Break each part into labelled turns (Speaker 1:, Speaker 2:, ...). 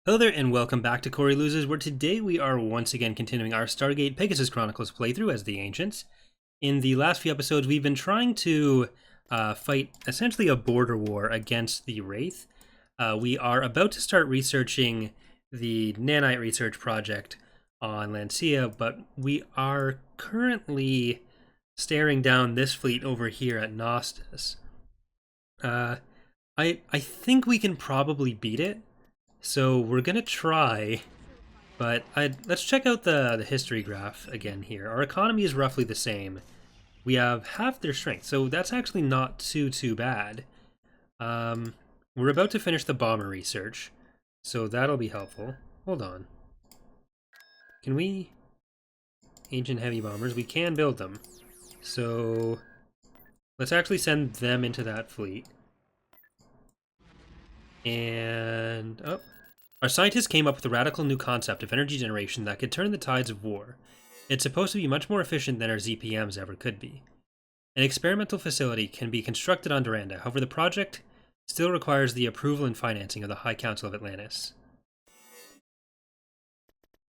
Speaker 1: Hello there and welcome back to Corey Loses, where today we are once again continuing our Stargate Pegasus Chronicles playthrough as the Ancients. In the last few episodes, we've been trying to fight essentially a border war against the Wraith. We are about to start researching the nanite research project on Lancia, but we are currently staring down this fleet over here at Nostos. I think we can probably beat it. So we're gonna try, but let's check out the history graph again here. Our economy is roughly the same. We have half their strength, so that's actually not too bad. We're about to finish the bomber research, so that'll be helpful. Hold on. Can we... Ancient heavy bombers, we can build them. So let's actually send them into that fleet. And our scientists came up with a radical new concept of energy generation that could turn the tides of war. It's supposed to be much more efficient than our ZPMs ever could be. An experimental facility can be constructed on Duranda, however the project still requires the approval and financing of the High Council of Atlantis.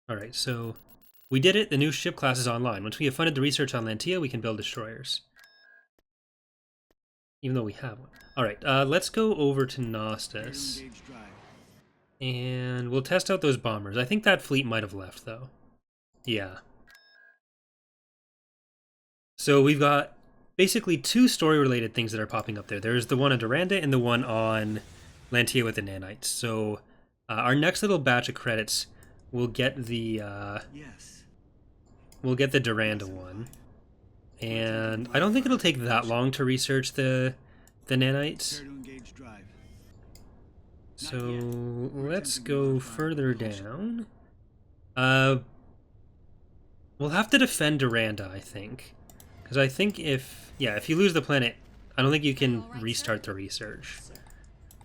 Speaker 1: Alright, so we did it. The new ship class is online. Once we have funded the research on Lantia, we can build destroyers. Even though we have one. Alright, let's go over to Nostos. And we'll test out those bombers. I think that fleet might have left, though. Yeah. So we've got basically two story-related things that are popping up there. There's the one on Duranda and the one on Lantia with the nanites. So our next little batch of credits, we'll get the we'll get the Duranda one. And I don't think it'll take that long to research the nanites. So let's go further down. We'll have to defend Duranda, I think. Because I think if you lose the planet, I don't think you can restart the research.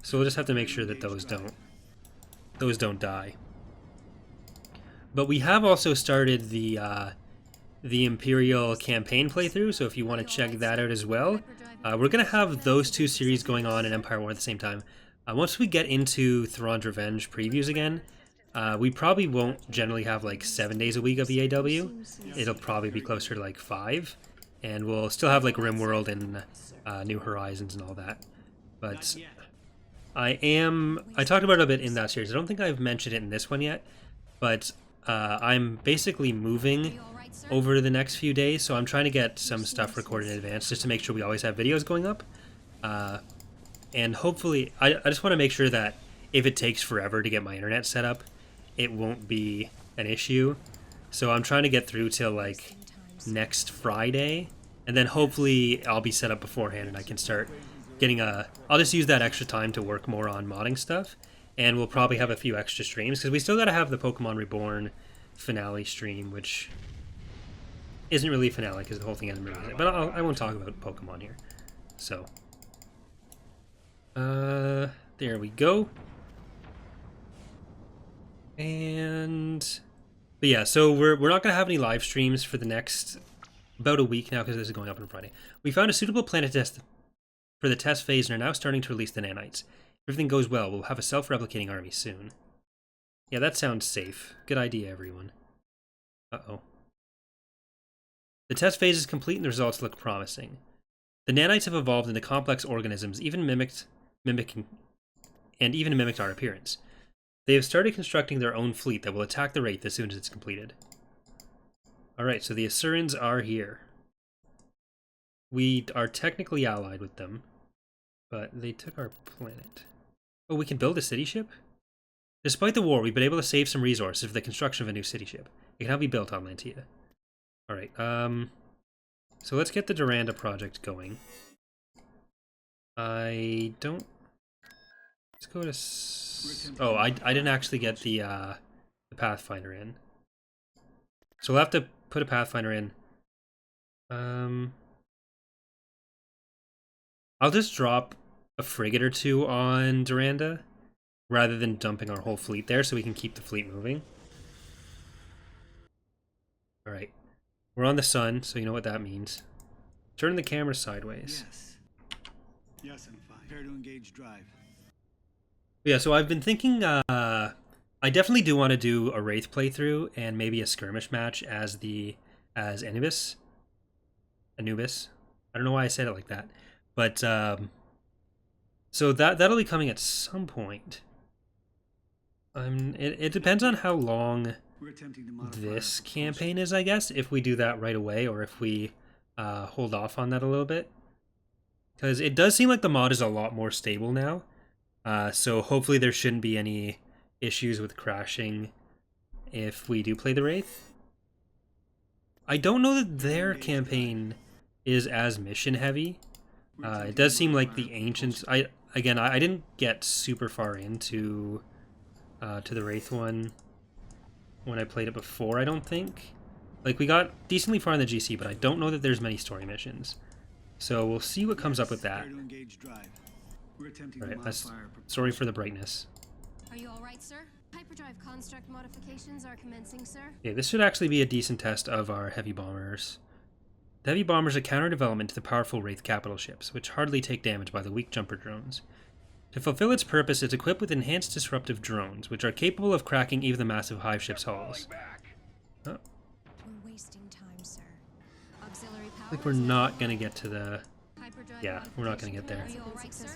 Speaker 1: So we'll just have to make sure that those don't die. But we have also started the Imperial campaign playthrough, so if you want to check that out as well. We're going to have those two series going on in Empire War at the same time. Once we get into Thrawn's Revenge previews again, we probably won't generally have like 7 days a week of EAW. It'll probably be closer to like 5. And we'll still have like RimWorld and New Horizons and all that. But I talked about it a bit in that series. I don't think I've mentioned it in this one yet. But I'm basically moving over the next few days, so I'm trying to get some stuff recorded in advance just to make sure we always have videos going up. And hopefully, I just want to make sure that if it takes forever to get my internet set up, it won't be an issue. So I'm trying to get through till like next Friday, and then hopefully I'll be set up beforehand and I can start getting I'll just use that extra time to work more on modding stuff, and we'll probably have a few extra streams, because we still got to have the Pokemon Reborn finale stream, which isn't really a finale because the whole thing hasn't been. But I won't talk about Pokemon here. So, there we go. But yeah, so we're not gonna have any live streams for the next about a week now, because this is going up on Friday. We found a suitable planet test for the test phase and are now starting to release the nanites. If everything goes well, we'll have a self-replicating army soon. Yeah, that sounds safe. Good idea, everyone. Uh-oh. The test phase is complete and the results look promising. The nanites have evolved into complex organisms, even mimicked our appearance. They have started constructing their own fleet that will attack the Wraith as soon as it's completed. Alright, so the Asurans are here. We are technically allied with them, but they took our planet. Oh, we can build a city ship? Despite the war, we've been able to save some resources for the construction of a new city ship. It can now be built on Lantia. Alright, so let's get the Duranda project going. Let's go to... Oh, I didn't actually get the Pathfinder in. So we'll have to put a Pathfinder in. I'll just drop a frigate or two on Duranda, rather than dumping our whole fleet there, so we can keep the fleet moving. Alright. We're on the sun, so you know what that means. Turn the camera sideways.
Speaker 2: Yes, I'm fine. Prepare to engage drive.
Speaker 1: Yeah, so I've been thinking, I I definitely do want to do a Wraith playthrough and maybe a skirmish match as Anubis. Anubis. I don't know why I said it like that, but so that'll be coming at some point. It depends on how long this campaign is, I guess. If we do that right away, or if we hold off on that a little bit, because it does seem like the mod is a lot more stable now. So hopefully there shouldn't be any issues with crashing if we do play the Wraith. I don't know that their campaign is as mission heavy. It does seem like the Ancients... I didn't get super far into to the Wraith one when I played it before, I don't think. Like, we got decently far in the GC, but I don't know that there's many story missions. So we'll see what comes up with that. Alright, sorry for the brightness.
Speaker 2: Are you alright, sir? Hyperdrive construct modifications are commencing, sir.
Speaker 1: Okay, this should actually be a decent test of our heavy bombers. The heavy bombers are counter-development to the powerful Wraith capital ships, which hardly take damage by the weak jumper drones. To fulfill its purpose, it's equipped with enhanced disruptive drones, which are capable of cracking even the massive hive ship's hulls. Oh.
Speaker 2: We're wasting time, sir. Auxiliary power.
Speaker 1: I think we're not going to get to the... Yeah, we're not going to get there.
Speaker 2: Are you all right, sir?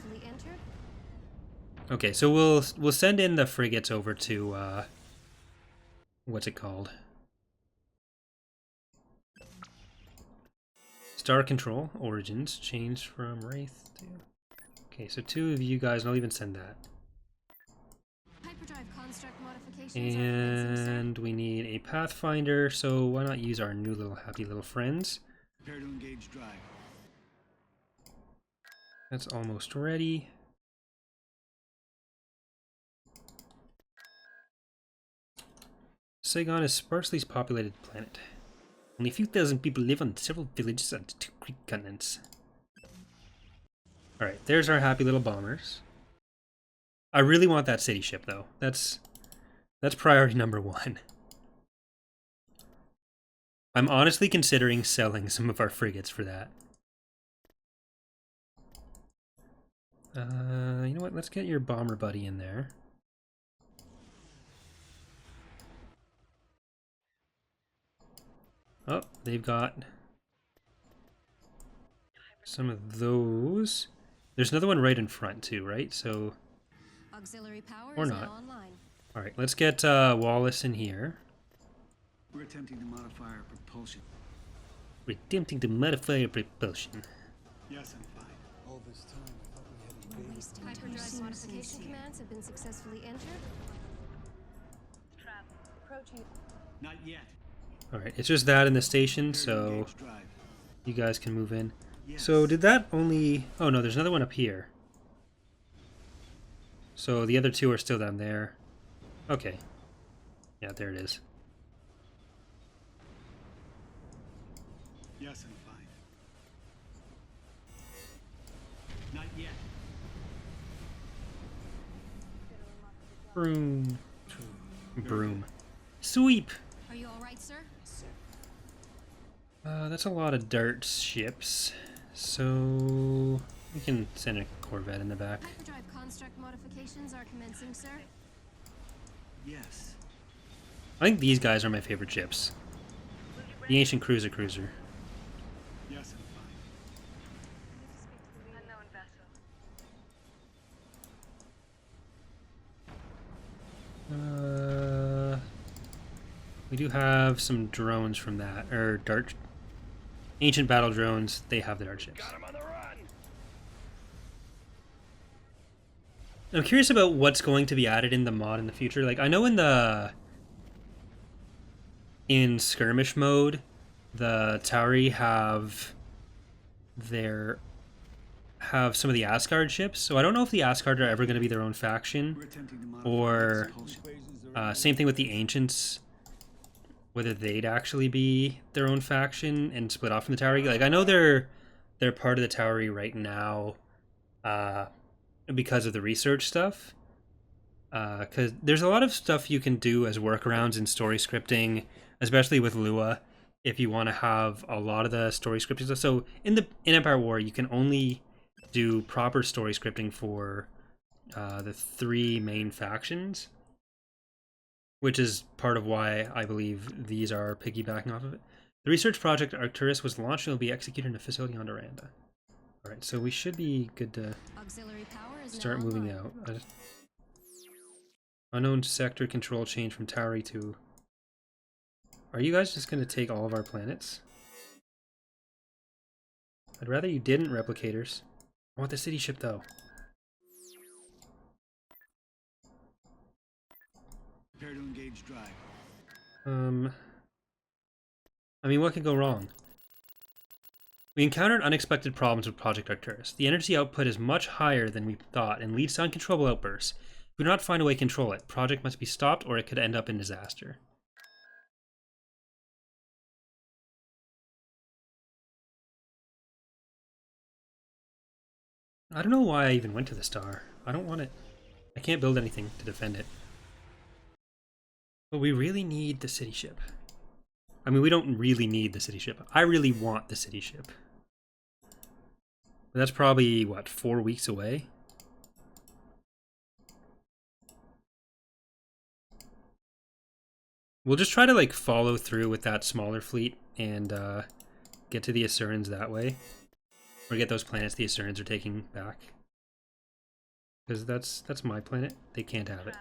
Speaker 1: Okay, so we'll send in the frigates over to what's it called? Star Control Origins changed from Wraith to... Okay, so 2 of you guys, and I'll even send that.
Speaker 2: Hyperdrive construct modifications
Speaker 1: And we need a Pathfinder, so why not use our new little happy little friends?
Speaker 3: Prepare to engage drive.
Speaker 1: That's almost ready. Saigon is a sparsely populated planet. Only a few thousand people live on several villages on 2 Greek continents. Alright, there's our happy little bombers. I really want that city ship, though. That's priority number 1. I'm honestly considering selling some of our frigates for that. You know what? Let's get your bomber buddy in there. Oh, they've got some of those. There's another one right in front too, right? So,
Speaker 2: auxiliary power
Speaker 1: or
Speaker 2: is
Speaker 1: not.
Speaker 2: now online.
Speaker 1: All right, let's get Wallace in here.
Speaker 3: We're attempting to modify our propulsion.
Speaker 1: We're attempting to modify our propulsion.
Speaker 3: Yes, I'm fine. All this time, I thought we had
Speaker 2: We're wasting time. Hyperdrive modification commands have been successfully entered. Approaching.
Speaker 3: Not yet.
Speaker 1: All right, it's just that in the station, so you guys can move in. So did that only... Oh no, there's another one up here. So the other 2 are still down there. Okay. Yeah, there it is.
Speaker 3: Yes, I'm fine. Not yet.
Speaker 1: Broom. Broom. Sweep!
Speaker 2: Are you alright, sir?
Speaker 1: That's a lot of dart ships. So we can send a Corvette in the back.
Speaker 2: Hyperdrive construct modifications are commencing, sir.
Speaker 3: Yes.
Speaker 1: I think these guys are my favorite ships. The Ancient Cruiser.
Speaker 3: Yes, I'm fine.
Speaker 1: We do have some drones from that, or dart... Ancient battle drones, they have the dart ships.
Speaker 3: Got him on the run.
Speaker 1: I'm curious about what's going to be added in the mod in the future. Like, I know in skirmish mode, the Tauri have some of the Asgard ships, so I don't know if the Asgard are ever going to be their own faction, or same thing with the Ancients, whether they'd actually be their own faction and split off from the Tauri. Like, I know they're part of the Tauri right now because of the research stuff. Because there's a lot of stuff you can do as workarounds in story scripting, especially with Lua, if you want to have a lot of the story scripting stuff. So in Empire War, you can only do proper story scripting for the 3 main factions. which is part of why I believe these are piggybacking off of it. The research project Arcturus was launched and will be executed in a facility on Doranda. Alright, so we should be good to
Speaker 2: Auxiliary power is
Speaker 1: start
Speaker 2: now
Speaker 1: moving
Speaker 2: online.
Speaker 1: out. Unknown sector control change from Tauri to... Are you guys just going to take all of our planets? I'd rather you didn't, replicators. I want the city ship, though.
Speaker 3: Prepare to engage drive.
Speaker 1: I mean, what could go wrong? We encountered unexpected problems with Project Arcturus. The energy output is much higher than we thought and leads to uncontrollable outbursts. If we do not find a way to control it, project must be stopped or it could end up in disaster. I don't know why I even went to the star. I don't want it. I can't build anything to defend it. But we really need the city ship. I mean, we don't really need the city ship. I really want the city ship. But that's probably, what, 4 weeks away? We'll just try to, like, follow through with that smaller fleet and get to the Asurans that way. Or get those planets the Asurans are taking back. Because that's my planet. They can't have it.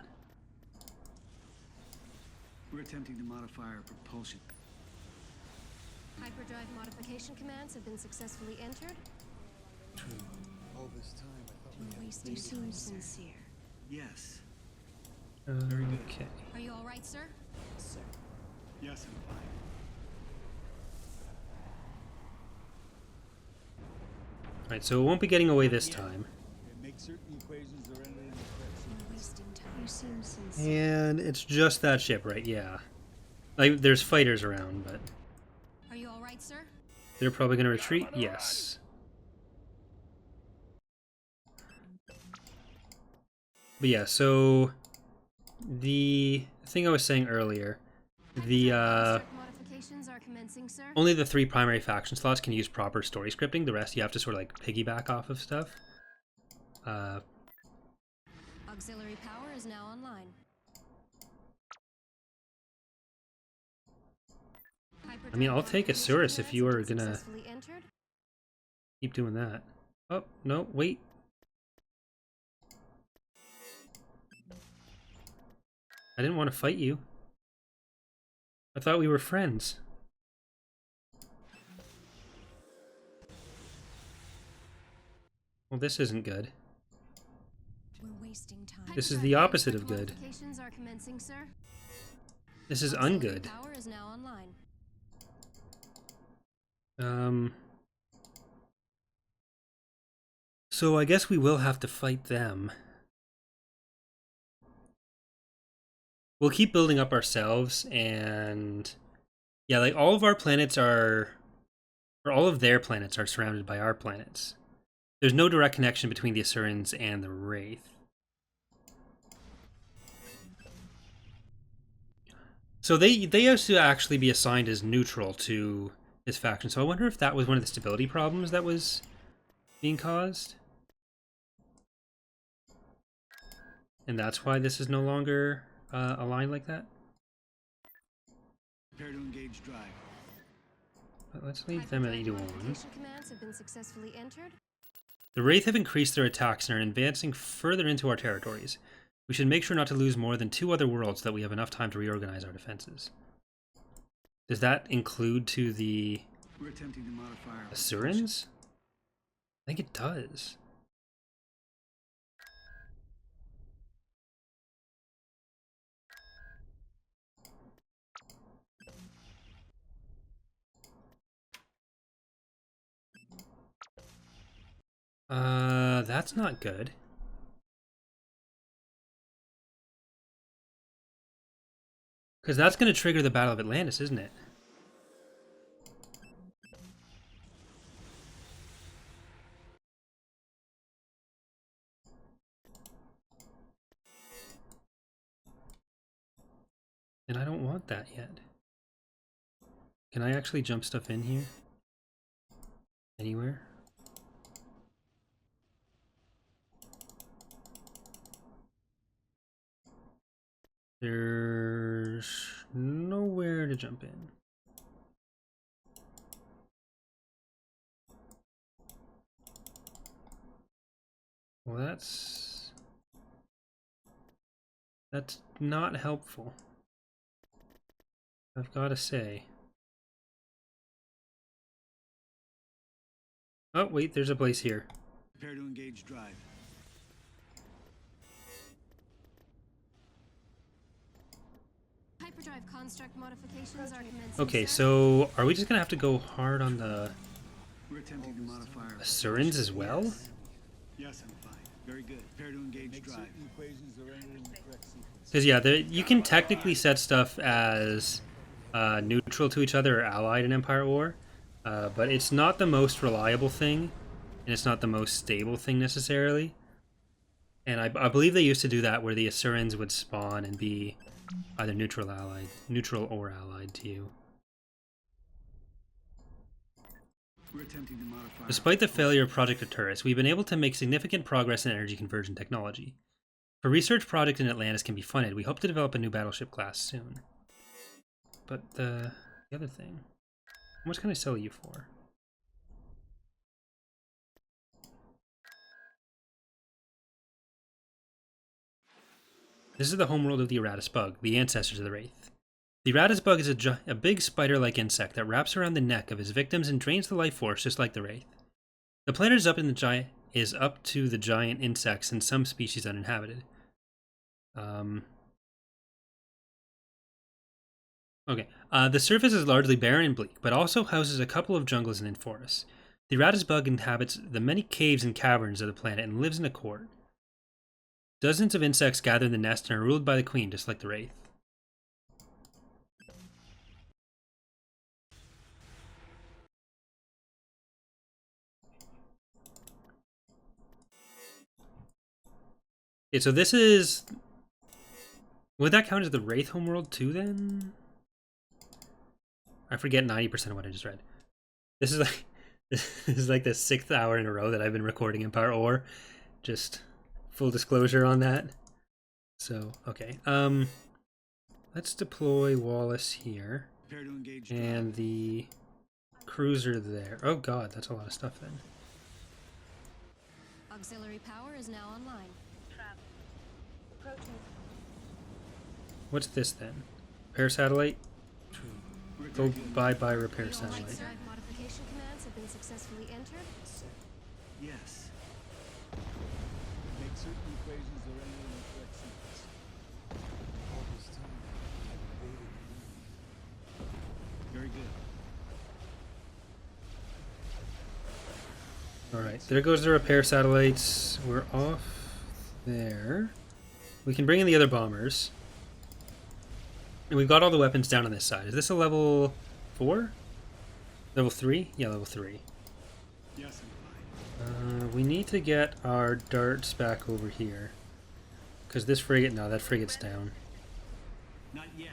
Speaker 3: We're attempting to modify our propulsion.
Speaker 2: Hyperdrive modification commands have been successfully entered.
Speaker 3: All this time, I thought we had
Speaker 2: You seem sincere.
Speaker 3: Yes.
Speaker 1: Okay.
Speaker 2: Are you all right, sir?
Speaker 3: Sir. Yes, I'm fine.
Speaker 1: Alright, so it won't be getting away this time.
Speaker 3: Make certain equations are entered into
Speaker 2: You're wasting time. You seem sincere.
Speaker 1: And it's just that ship, right? Yeah. Like, there's fighters around, but
Speaker 2: Are you all right, sir?
Speaker 1: they're probably going to retreat? Yes. But yeah, so the thing I was saying earlier, the
Speaker 2: Modifications are commencing, sir.
Speaker 1: only the 3 primary faction slots can use proper story scripting. The rest you have to sort of like piggyback off of stuff.
Speaker 2: Auxiliary power is now online.
Speaker 1: I mean, I'll take Asurus if you are gonna
Speaker 2: Successfully entered.
Speaker 1: keep doing that. Oh, no, wait. I didn't want to fight you. I thought we were friends. Well, this isn't good.
Speaker 2: We're wasting time.
Speaker 1: This is the opposite of good.
Speaker 2: Modifications are commencing, sir.
Speaker 1: This is
Speaker 2: Auxiliary
Speaker 1: ungood.
Speaker 2: Power is now online.
Speaker 1: So I guess we will have to fight them. We'll keep building up ourselves, and yeah, like all of our planets are, or all of their planets are surrounded by our planets. There's no direct connection between the Asurans and the Wraith. So they used to actually be assigned as neutral to this faction. So I wonder if that was one of the stability problems that was being caused. And that's why this is no longer aligned like that.
Speaker 3: Prepare to engage drive.
Speaker 1: But let's leave them at
Speaker 2: Hyperdrive
Speaker 1: 81.
Speaker 2: modification commands have been successfully entered.
Speaker 1: The Wraith have increased their attacks and are advancing further into our territories. We should make sure not to lose more than 2 other worlds so that we have enough time to reorganize our defenses. Does that include to the
Speaker 3: We're attempting to modify our
Speaker 1: Asurans? I think it does. That's not good. Because that's going to trigger the Battle of Atlantis, isn't it? And I don't want that yet. Can I actually jump stuff in here? Anywhere? There's jump in. Well, that's not helpful, I've got to say. Oh, wait, there's a place here.
Speaker 3: Prepare to engage drive.
Speaker 2: Hyperdrive construct modifications are commencing.
Speaker 1: Okay,
Speaker 2: sir.
Speaker 1: so are we just gonna have to go hard on the
Speaker 3: We're attempting to modify our
Speaker 1: Surins as well?
Speaker 3: Yes, I'm fine. Very good. Prepare to engage drive. Equations are entered in the correct sequence.
Speaker 1: Because yeah, you can technically set stuff as neutral to each other or allied in Empire War, but it's not the most reliable thing, and it's not the most stable thing necessarily. And I believe they used to do that where the Asurans would spawn and be either neutral or allied to you.
Speaker 3: We're attempting to modify.
Speaker 1: Despite the failure of Project Arcturus, we've been able to make significant progress in energy conversion technology. If a research project in Atlantis can be funded, we hope to develop a new battleship class soon. But the other thing, how much can I sell you for? This is the homeworld of the Eratus bug, the ancestors of the Wraith. The Eratus bug is a big spider-like insect that wraps around the neck of his victims and drains the life force just like the Wraith. The planet is up to the giant insects and some species uninhabited. Okay. The surface is largely barren and bleak, but also houses a couple of jungles and forests. The Eratus bug inhabits the many caves and caverns of the planet and lives in a court. Dozens of insects gather in the nest and are ruled by the queen, just like the Wraith. Okay, so this is... Would that count as the Wraith homeworld too, then? I forget 90% of what I just read. This is like... This is like the 6th hour in a row that I've been recording Empire Or. Just full disclosure on that. So, okay. Let's deploy Wallace here.
Speaker 3: Prepare to engage
Speaker 1: And the cruiser there. Oh god, that's a lot of stuff then.
Speaker 2: Auxiliary power is now online.
Speaker 1: What's this then? Repair satellite? Go bye-bye repair satellite.
Speaker 2: Hyperdrive modification commands have been successfully entered.
Speaker 3: Yes.
Speaker 4: Make certain equations are entered in the correct sequence.
Speaker 3: All this time, I've evaded Very good.
Speaker 1: Alright, there goes the repair satellites. We're off there. We can bring in the other bombers. And we've got all the weapons down on this side. Is this a level 4? Level 3? Yeah, level 3.
Speaker 3: Yes, I'm fine.
Speaker 1: We need to get our darts back over here. Because this frigate... No, that frigate's down.
Speaker 3: Not yet.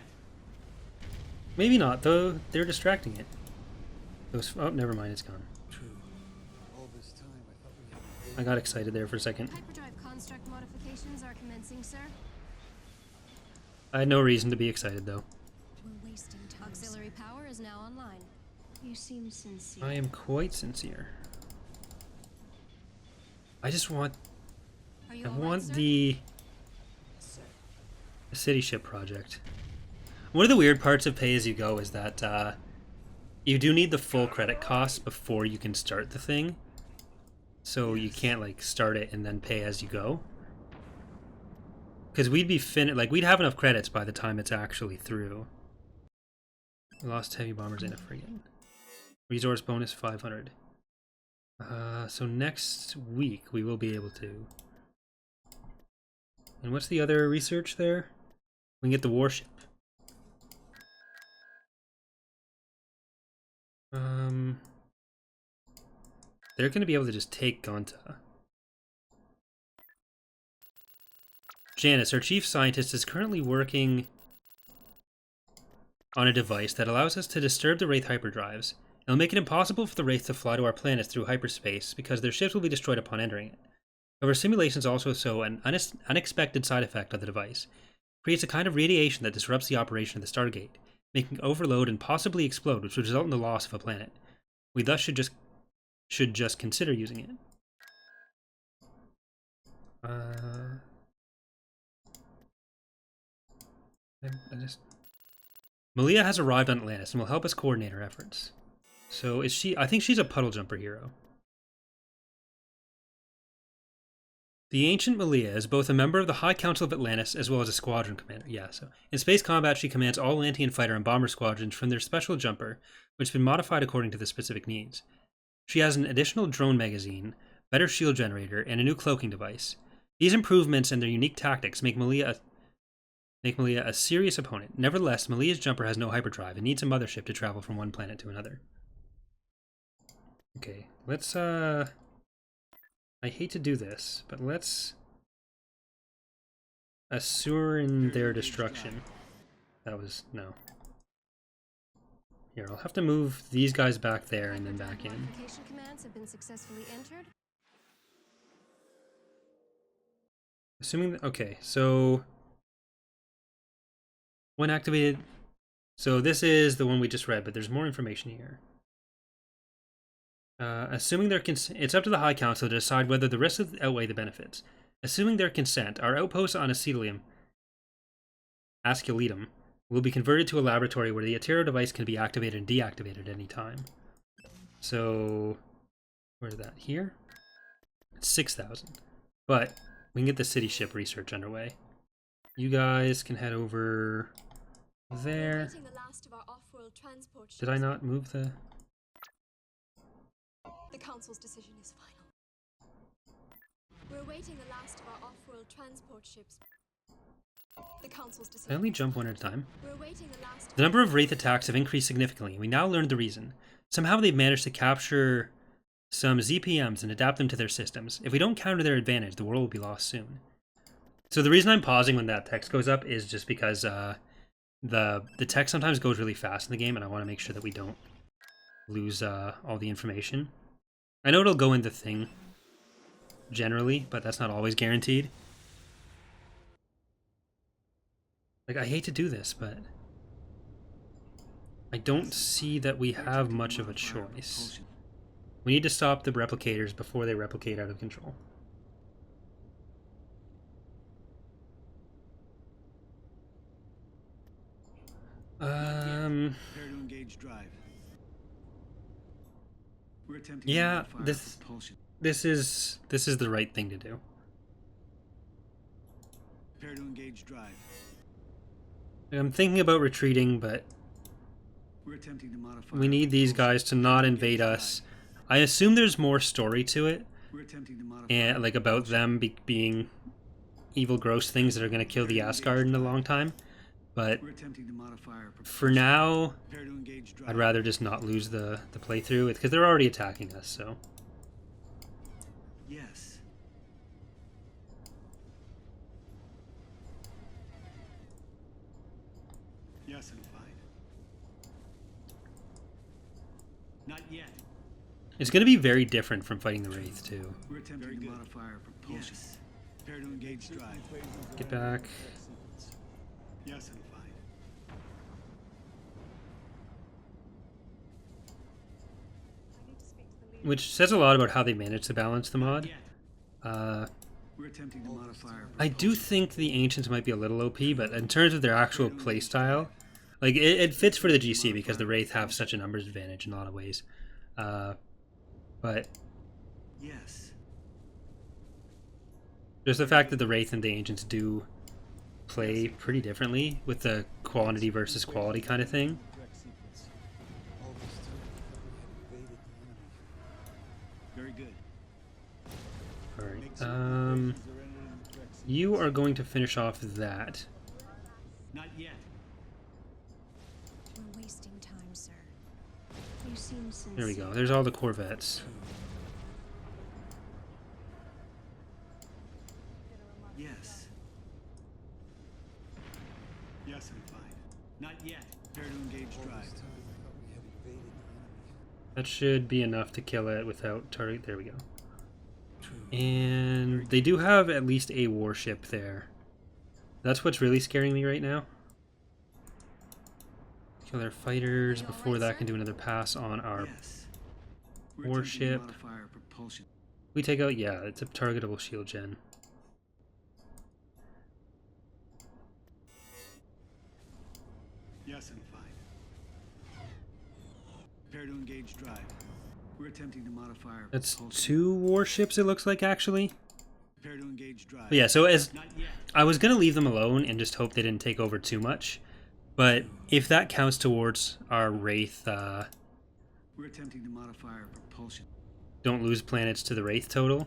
Speaker 1: Maybe not, though. They're distracting it. Those... Oh, never mind. It's gone.
Speaker 3: All this time, I thought we had evaded.
Speaker 1: I got excited there for a second.
Speaker 2: Hyperdrive construct modifications are commencing, sir.
Speaker 1: I had no reason to be excited, though.
Speaker 2: We're wasting time. Auxiliary power is now online. You seem sincere.
Speaker 1: I am quite sincere. I just want...
Speaker 2: Are you
Speaker 1: I
Speaker 2: all right,
Speaker 1: want
Speaker 2: sir?
Speaker 1: the city ship project. One of the weird parts of pay-as-you-go is that you do need the full credit cost before you can start the thing. So you can't, like, start it and then pay as you go. Because we'd be we'd have enough credits by the time it's actually through. We lost heavy bombers in a frigate. Resource bonus 500. So next week we will be able to. And what's the other research there? We can get the warship. They're going to be able to just take Gonta. Janice, our chief scientist, is currently working on a device that allows us to disturb the Wraith hyperdrives. It'll make it impossible for the Wraith to fly to our planets through hyperspace because their ships will be destroyed upon entering it. However, simulations also show an unexpected side effect of the device. It creates a kind of radiation that disrupts the operation of the Stargate. making overload and possibly explode, which would result in the loss of a planet. We thus should just consider using it. Malia has arrived on Atlantis and will help us coordinate our efforts. So is she? I think she's a puddle jumper hero. The ancient Malia is both a member of the High Council of Atlantis as well as a squadron commander. Yeah, so in space combat, she commands all Atlantean fighter and bomber squadrons from their special jumper, which has been modified according to the specific needs. She has an additional drone magazine, better shield generator, and a new cloaking device. These improvements and their unique tactics make Malia a serious opponent. Nevertheless, Malia's jumper has no hyperdrive and needs a mothership to travel from one planet to another. Okay, let's I hate to do this, but let's assure in their destruction. That was no. Here, I'll have to move these guys back there and then back in.
Speaker 2: Modification commands have been successfully entered.
Speaker 1: Assuming that, okay, so when activated, so this is the one we just read, but there's more information here. Assuming their consent, it's up to the High Council to decide whether the risks outweigh the benefits. Assuming their consent, our outpost on Asculetum will be converted to a laboratory where the Atero device can be activated and deactivated at any time. So, where's that? Here? It's 6,000. But we can get the city ship research underway. You guys can head over there. Did I not move the...
Speaker 5: The Council's decision is final. We're awaiting the last of our off-world transport ships. The Council's decision.
Speaker 1: I only jump one at a time.
Speaker 5: We're awaiting the last.
Speaker 1: The number of Wraith attacks have increased significantly. We now learned the reason. Somehow they've managed to capture some ZPMs and adapt them to their systems. If we don't counter their advantage, the world will be lost soon. So the reason I'm pausing when that text goes up is just because the text sometimes goes really fast in the game, and I want to make sure that we don't lose all the information. I know it'll go in the thing, generally, but that's not always guaranteed. Like, I hate to do this, but I don't see that we have much of a choice. We need to stop the replicators before they replicate out of control.
Speaker 3: Prepare to engage drive. We're attempting to
Speaker 1: Yeah,
Speaker 3: modify our propulsion.
Speaker 1: this is the right thing to do.
Speaker 3: Prepare to engage drive.
Speaker 1: I'm thinking about retreating, but
Speaker 3: We're attempting to modify
Speaker 1: we
Speaker 3: our
Speaker 1: need these
Speaker 3: propulsion.
Speaker 1: guys to not invade us. I assume there's more story to it,
Speaker 3: We're attempting to modify
Speaker 1: and
Speaker 3: our
Speaker 1: like about them being evil, gross things that are going to kill the Asgard in a long time. But
Speaker 3: We're attempting to modify our propulsion.
Speaker 1: for now,
Speaker 3: Prepare to engage drive.
Speaker 1: I'd rather just not lose the playthrough, because they're already attacking us. So
Speaker 3: Yes. Yes, I'm fine. Not yet.
Speaker 1: it's going to be very different from fighting the Wraith too.
Speaker 3: We're attempting to modify our propulsion. Yes. Prepare to engage drive.
Speaker 1: Get back.
Speaker 3: Yes, I'm fine.
Speaker 1: Which says a lot about how they managed to balance the mod.
Speaker 3: We're attempting to modify our
Speaker 1: I do think the Ancients might be a little OP, but in terms of their actual playstyle, like it fits for the GC because the Wraith have such a numbers advantage in a lot of ways. But
Speaker 3: Yes.
Speaker 1: just the fact that the Wraith and the Ancients do play pretty differently with the quantity versus quality kind of thing.
Speaker 3: Very good.
Speaker 1: Alright, you are going to finish off that.
Speaker 3: Not yet.
Speaker 2: We're wasting time, sir. You seem sincere.
Speaker 1: There we go, there's all the Corvettes.
Speaker 3: Yes. Yes, I'm fine. Not yet. Prepare to engage drive.
Speaker 1: That should be enough to kill it without target. There we go. And they do have at least a warship there. That's what's really scaring me right now. Kill their fighters.
Speaker 2: Are you all
Speaker 1: Before
Speaker 2: right,
Speaker 1: that,
Speaker 2: sir?
Speaker 1: can do another pass on our
Speaker 3: Yes. We're
Speaker 1: warship.
Speaker 3: attempting to modify our propulsion.
Speaker 1: We take out, yeah, it's a targetable shield gen.
Speaker 3: Yes, I'm fine. Prepare to engage drive. We're attempting to modify our
Speaker 1: That's
Speaker 3: propulsion.
Speaker 1: 2 warships, it looks like, actually.
Speaker 3: Prepare to engage drive.
Speaker 1: But yeah, so as
Speaker 3: Not yet.
Speaker 1: I was gonna leave them alone and just hope they didn't take over too much, but if that counts towards our Wraith,
Speaker 3: We're attempting to modify our propulsion.
Speaker 1: don't lose planets to the Wraith total,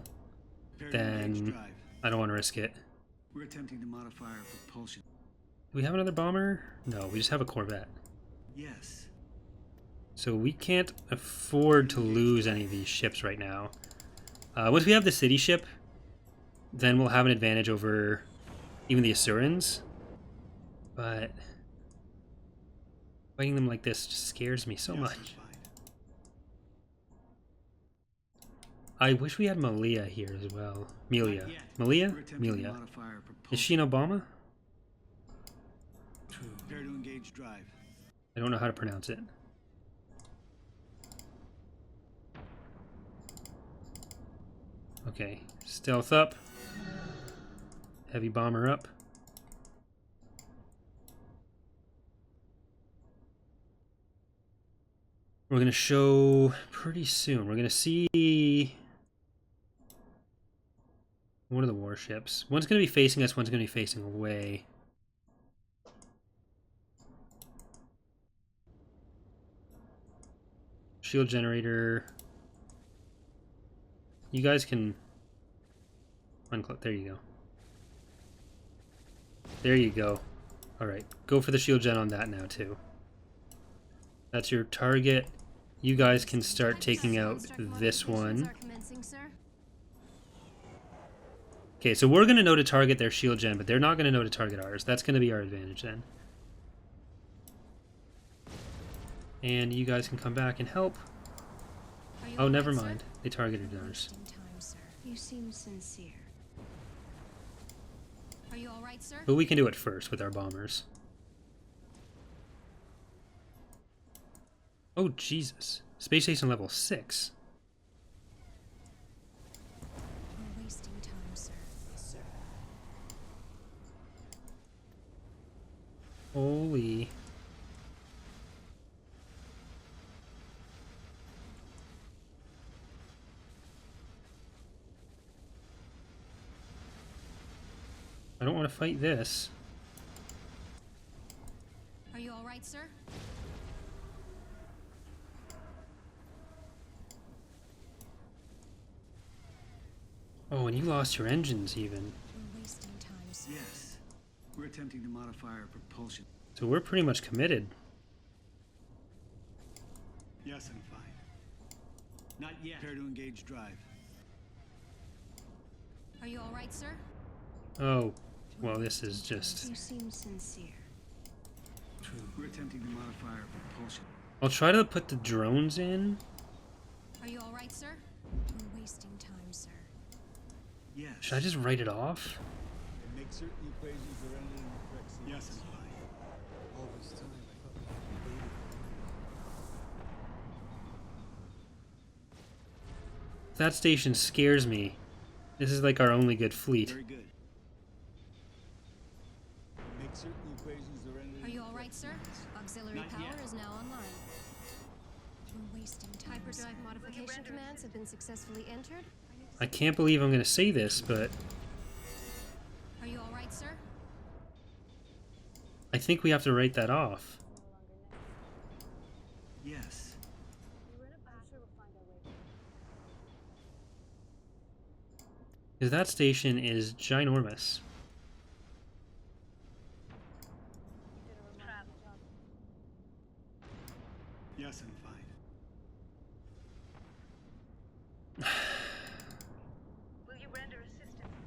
Speaker 3: Prepare to engage
Speaker 1: then
Speaker 3: drive.
Speaker 1: I don't want to risk it.
Speaker 3: We're attempting to modify our propulsion.
Speaker 1: Do we have another bomber? No, we just have a Corvette.
Speaker 3: Yes.
Speaker 1: So we can't afford to lose any of these ships right now. Once we have the city ship, then we'll have an advantage over even the Asurans. But fighting them like this just scares me so
Speaker 3: Yes,
Speaker 1: much.
Speaker 3: I'm fine.
Speaker 1: I wish we had Malia here as well. Melia.
Speaker 3: Not yet.
Speaker 1: Malia?
Speaker 3: We're attempting to
Speaker 1: Melia.
Speaker 3: modify our propulsion.
Speaker 1: Is she an Obama?
Speaker 3: Prepare to engage drive.
Speaker 1: I don't know how to pronounce it. Okay, stealth up. Heavy bomber up. We're gonna show pretty soon. We're gonna see one of the warships. One's gonna be facing us, one's gonna be facing away. Shield generator. You guys can uncloak. There you go. There you go. Alright, go for the shield gen on that now too. That's your target. You guys can start taking out this one. Okay, so we're going to know to target their shield gen, but they're not going to know to target ours. That's going to be our advantage then. And you guys can come back and help. Oh, never mind. They targeted ours.
Speaker 2: You seem sincere. Are you all right, sir?
Speaker 1: But we can do it first with our bombers. Oh, Jesus. Space station level 6.
Speaker 2: We're wasting time, sir.
Speaker 1: Holy. I don't want to fight this.
Speaker 2: Are you all right, sir?
Speaker 1: Oh, and you lost your engines even.
Speaker 2: We're wasting time, sir.
Speaker 3: Yes. We're attempting to modify our propulsion.
Speaker 1: So we're pretty much committed.
Speaker 3: Yes, I'm fine. Not yet. Prepare to engage drive.
Speaker 2: Are you all right, sir?
Speaker 1: Oh, well, this is just...
Speaker 2: You seem sincere.
Speaker 3: We're attempting to modify our propulsion.
Speaker 1: I'll try to put the drones in.
Speaker 2: Are you all right, sir? We're wasting time, sir.
Speaker 3: Yes.
Speaker 1: Should I just write it off?
Speaker 4: And make certain equations are entered in the correct sequence.
Speaker 3: Yes, I'm fine.
Speaker 4: All this time, I thought we waited.
Speaker 1: That station scares me. This is like our only good fleet.
Speaker 3: Very good.
Speaker 4: Make certain equations are entered
Speaker 2: Are
Speaker 4: in
Speaker 2: you
Speaker 4: the
Speaker 2: all right,
Speaker 4: correct
Speaker 2: sir?
Speaker 4: sequence.
Speaker 2: Auxiliary
Speaker 3: Not
Speaker 2: power
Speaker 3: yet.
Speaker 2: is now online. We're wasting time. Hyperdrive modification commands have been successfully entered.
Speaker 1: I can't believe I'm going to say this, but
Speaker 2: Are you all right, sir?
Speaker 1: I think we have to write that off.
Speaker 3: Yes.
Speaker 1: Because that station is ginormous.
Speaker 3: Yes, I'm fine.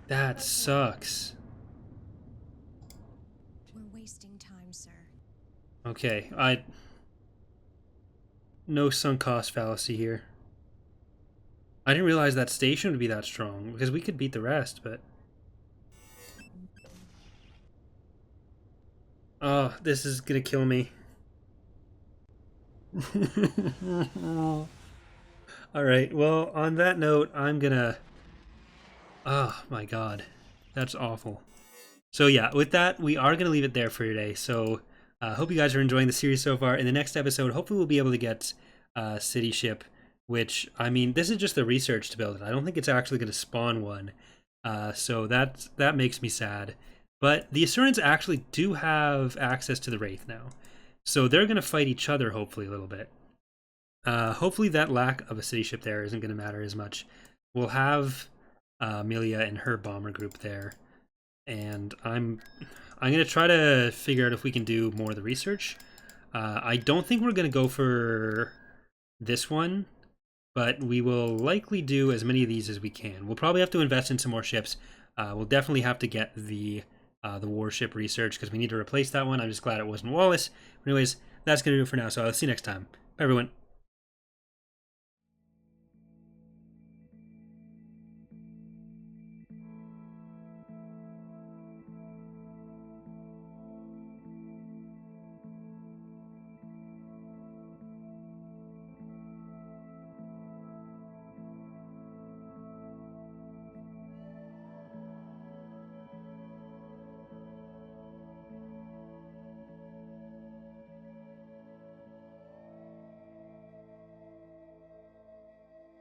Speaker 1: That sucks.
Speaker 2: We're wasting time, sir.
Speaker 1: Okay, no sunk cost fallacy here. I didn't realize that station would be that strong, because we could beat the rest, but... Oh, this is gonna kill me. All right. Well, on that note, I'm gonna. Oh my god, that's awful. So yeah, with that, we are gonna leave it there for today. So hope you guys are enjoying the series so far. In the next episode, hopefully we'll be able to get city ship. Which I mean, this is just the research to build it. I don't think it's actually gonna spawn one. So that makes me sad. But the Asurans actually do have access to the Wraith now. So they're going to fight each other, hopefully, a little bit. Hopefully that lack of a city ship there isn't going to matter as much. We'll have Amelia and her bomber group there. And I'm going to try to figure out if we can do more of the research. I don't think we're going to go for this one, but we will likely do as many of these as we can. We'll probably have to invest in some more ships. We'll definitely have to get the warship research because we need to replace that one. I'm just glad it wasn't Wallace. Anyways, that's going to do it for now, so I'll see you next time. Bye, everyone.